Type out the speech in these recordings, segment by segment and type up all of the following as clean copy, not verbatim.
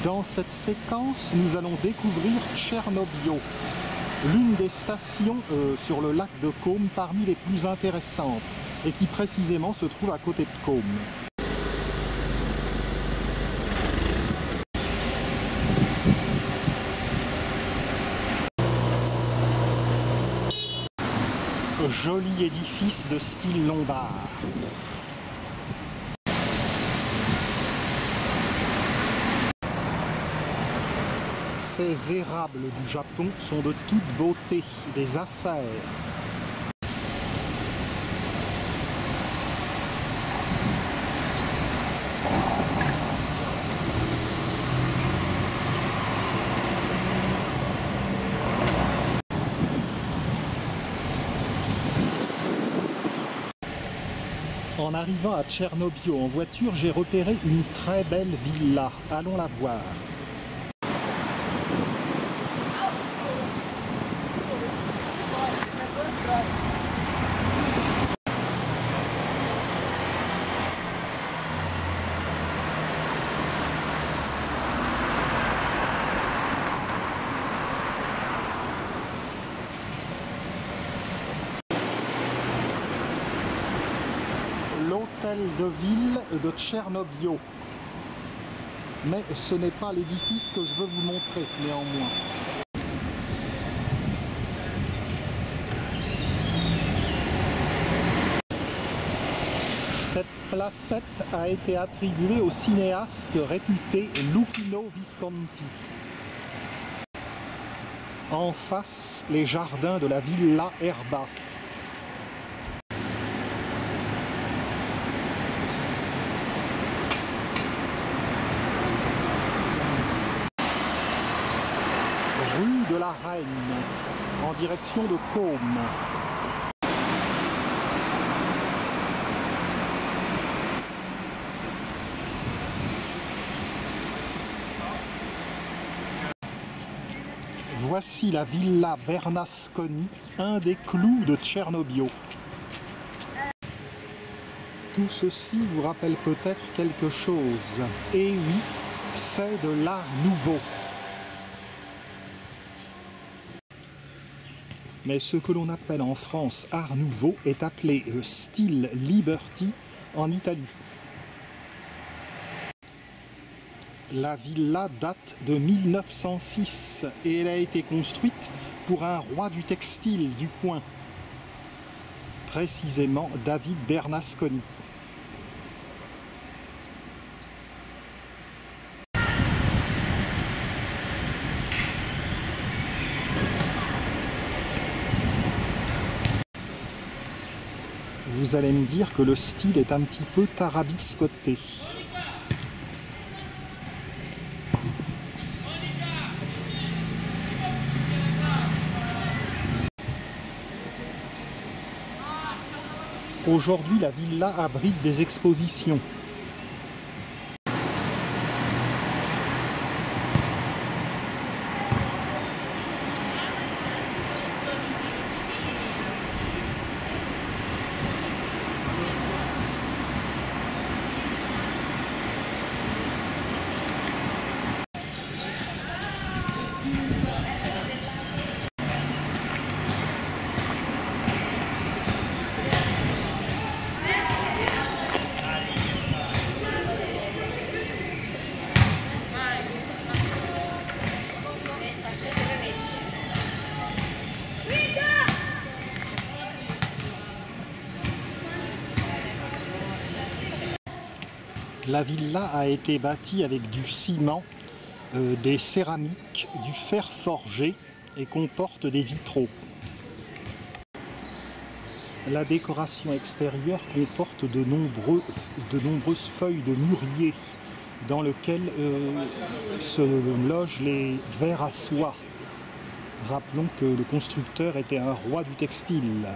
Dans cette séquence, nous allons découvrir Tchernobio, l'une des stations sur le lac de Côme parmi les plus intéressantes et qui précisément se trouve à côté de Côme. Joli édifice de style lombard. Ces érables du Japon sont de toute beauté, des acères. En arrivant à Tchernobio en voiture, j'ai repéré une très belle villa. Allons la voir. L'hôtel de ville de Tchernobio. Mais ce n'est pas l'édifice que je veux vous montrer, néanmoins. Cette placette a été attribuée au cinéaste réputé Luchino Visconti. En face, les jardins de la Villa Erba. Rue de la Reine, en direction de Côme. Voici la Villa Bernasconi, un des clous de Tchernobio. Tout ceci vous rappelle peut-être quelque chose. Et oui, c'est de l'art nouveau. Mais ce que l'on appelle en France art nouveau est appelé style Liberty en Italie. La villa date de 1906 et elle a été construite pour un roi du textile du coin, précisément David Bernasconi. Vous allez me dire que le style est un petit peu tarabiscoté. Aujourd'hui, la villa abrite des expositions. La villa a été bâtie avec du ciment, des céramiques, du fer forgé et comporte des vitraux. La décoration extérieure comporte de nombreuses feuilles de mûrier dans lesquelles se logent les verres à soie. Rappelons que le constructeur était un roi du textile.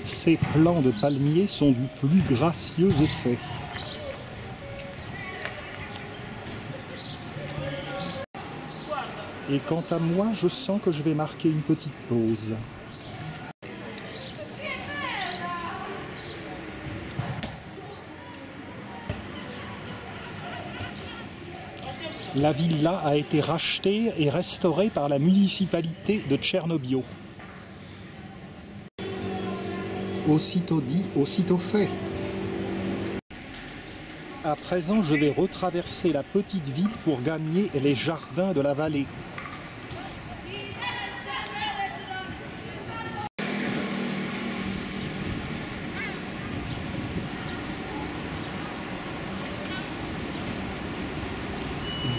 Ces plants de palmiers sont du plus gracieux effet. Et quant à moi, je sens que je vais marquer une petite pause. La villa a été rachetée et restaurée par la municipalité de Tchernobyl. Aussitôt dit, aussitôt fait. À présent, je vais retraverser la petite ville pour gagner les jardins de la vallée.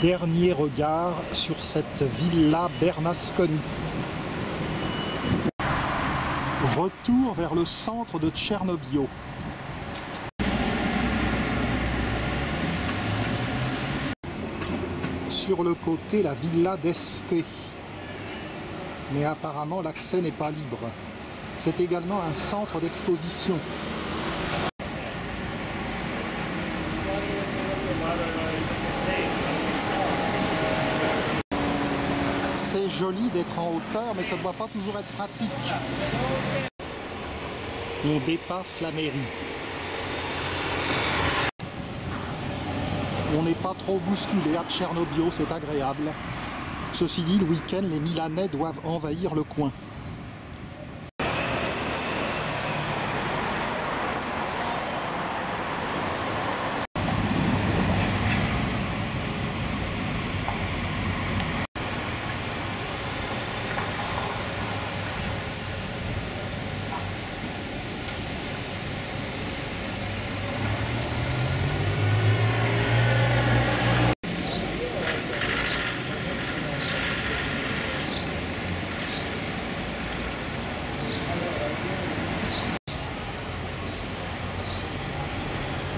Dernier regard sur cette villa Bernasconi. Retour vers le centre de Tchernobyl. Sur le côté, la villa d'Este. Mais apparemment, l'accès n'est pas libre. C'est également un centre d'exposition. C'est joli d'être en hauteur, mais ça ne doit pas toujours être pratique. On dépasse la mairie. On n'est pas trop bousculé à Tchernobyl, c'est agréable. Ceci dit, le week-end, les Milanais doivent envahir le coin.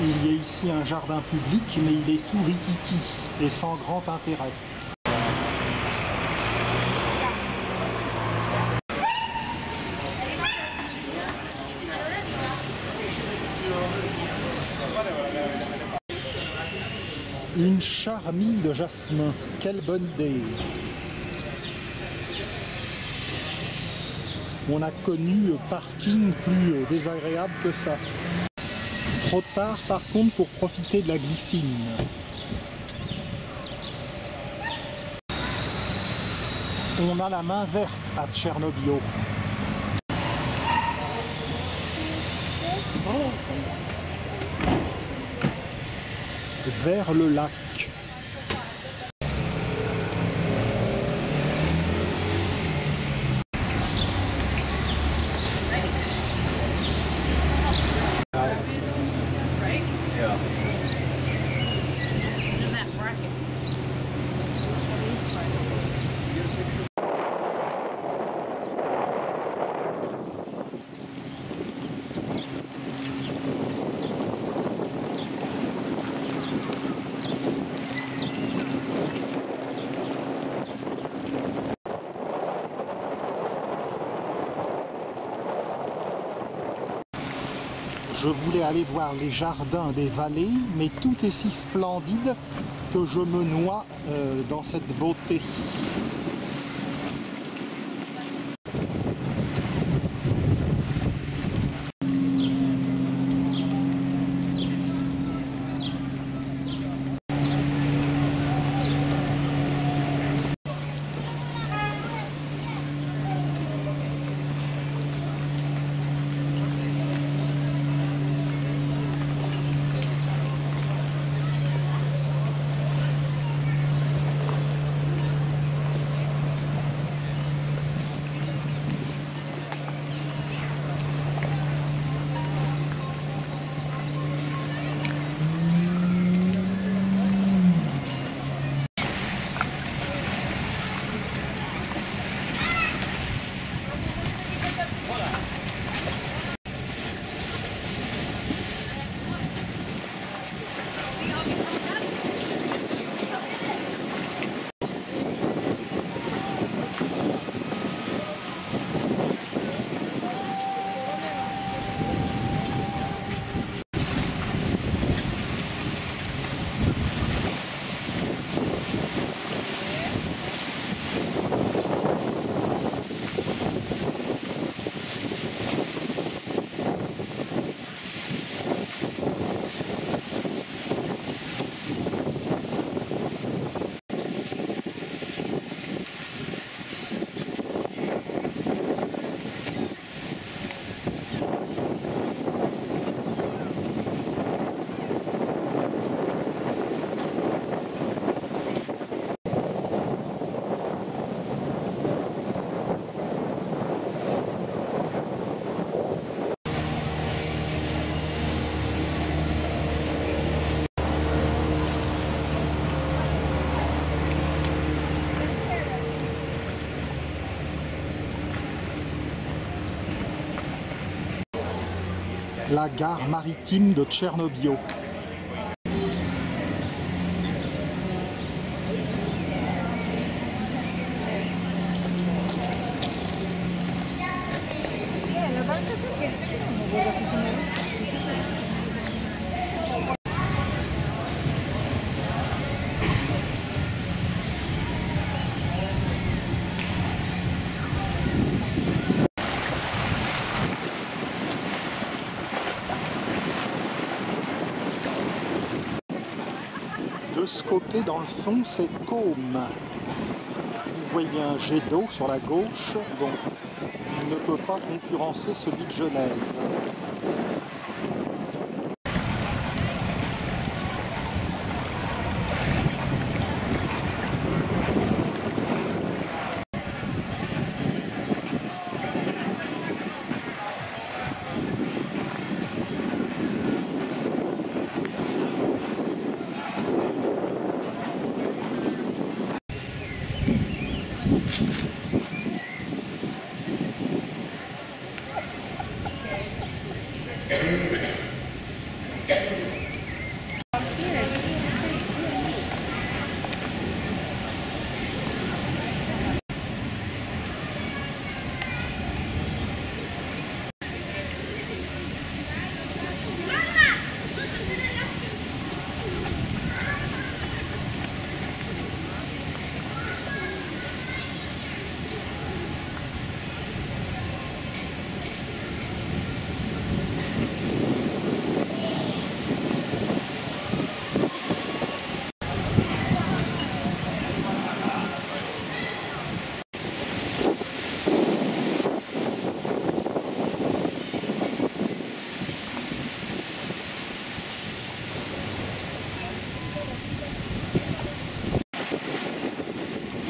Il y a ici un jardin public, mais il est tout rikiki et sans grand intérêt. Une charmille de jasmin, quelle bonne idée! On a connu parking plus désagréable que ça. Trop tard par contre pour profiter de la glycine. On a la main verte à Tchernobyl. Vers le lac. Je voulais aller voir les jardins des vallées, mais tout est si splendide que je me noie dans cette beauté. la gare maritime de Tchernobyl. De ce côté, dans le fond, c'est Côme. Vous voyez un jet d'eau sur la gauche, donc il ne peut pas concurrencer celui de Genève.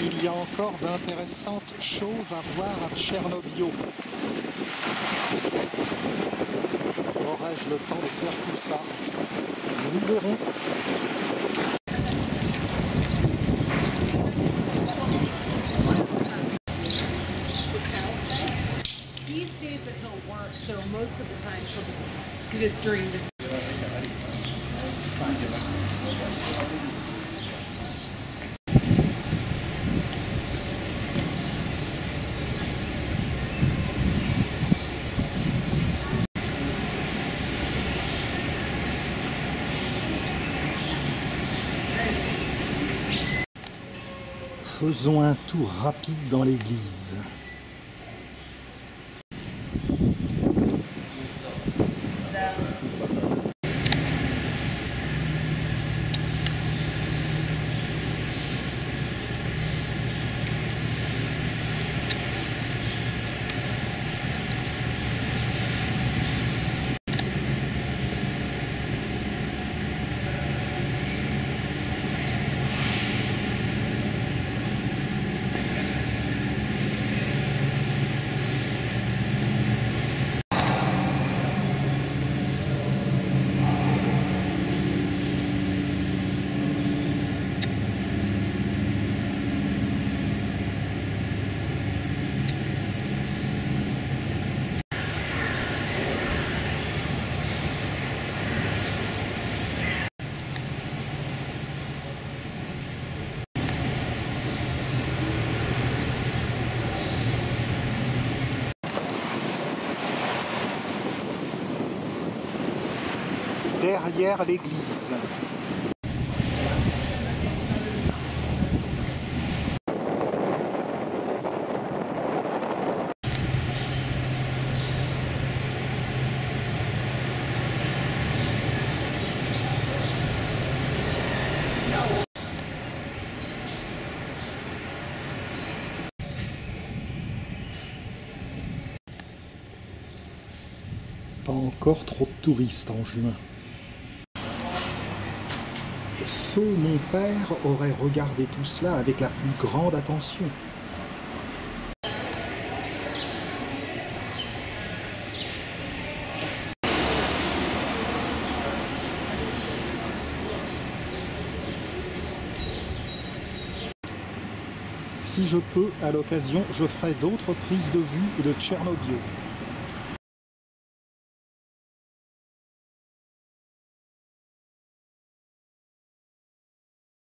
Il y a encore d'intéressantes choses à voir à Tchernobyl. Aurais-je le temps de faire tout ça? Nous verrons. These days that he'll work, so most of the time she'll just, because it's during this. Faisons un tour rapide dans l'église. Derrière l'église. Pas encore trop de touristes en juin. Feu, mon père aurait regardé tout cela avec la plus grande attention. Si je peux, à l'occasion, je ferai d'autres prises de vue de Tchernobyl.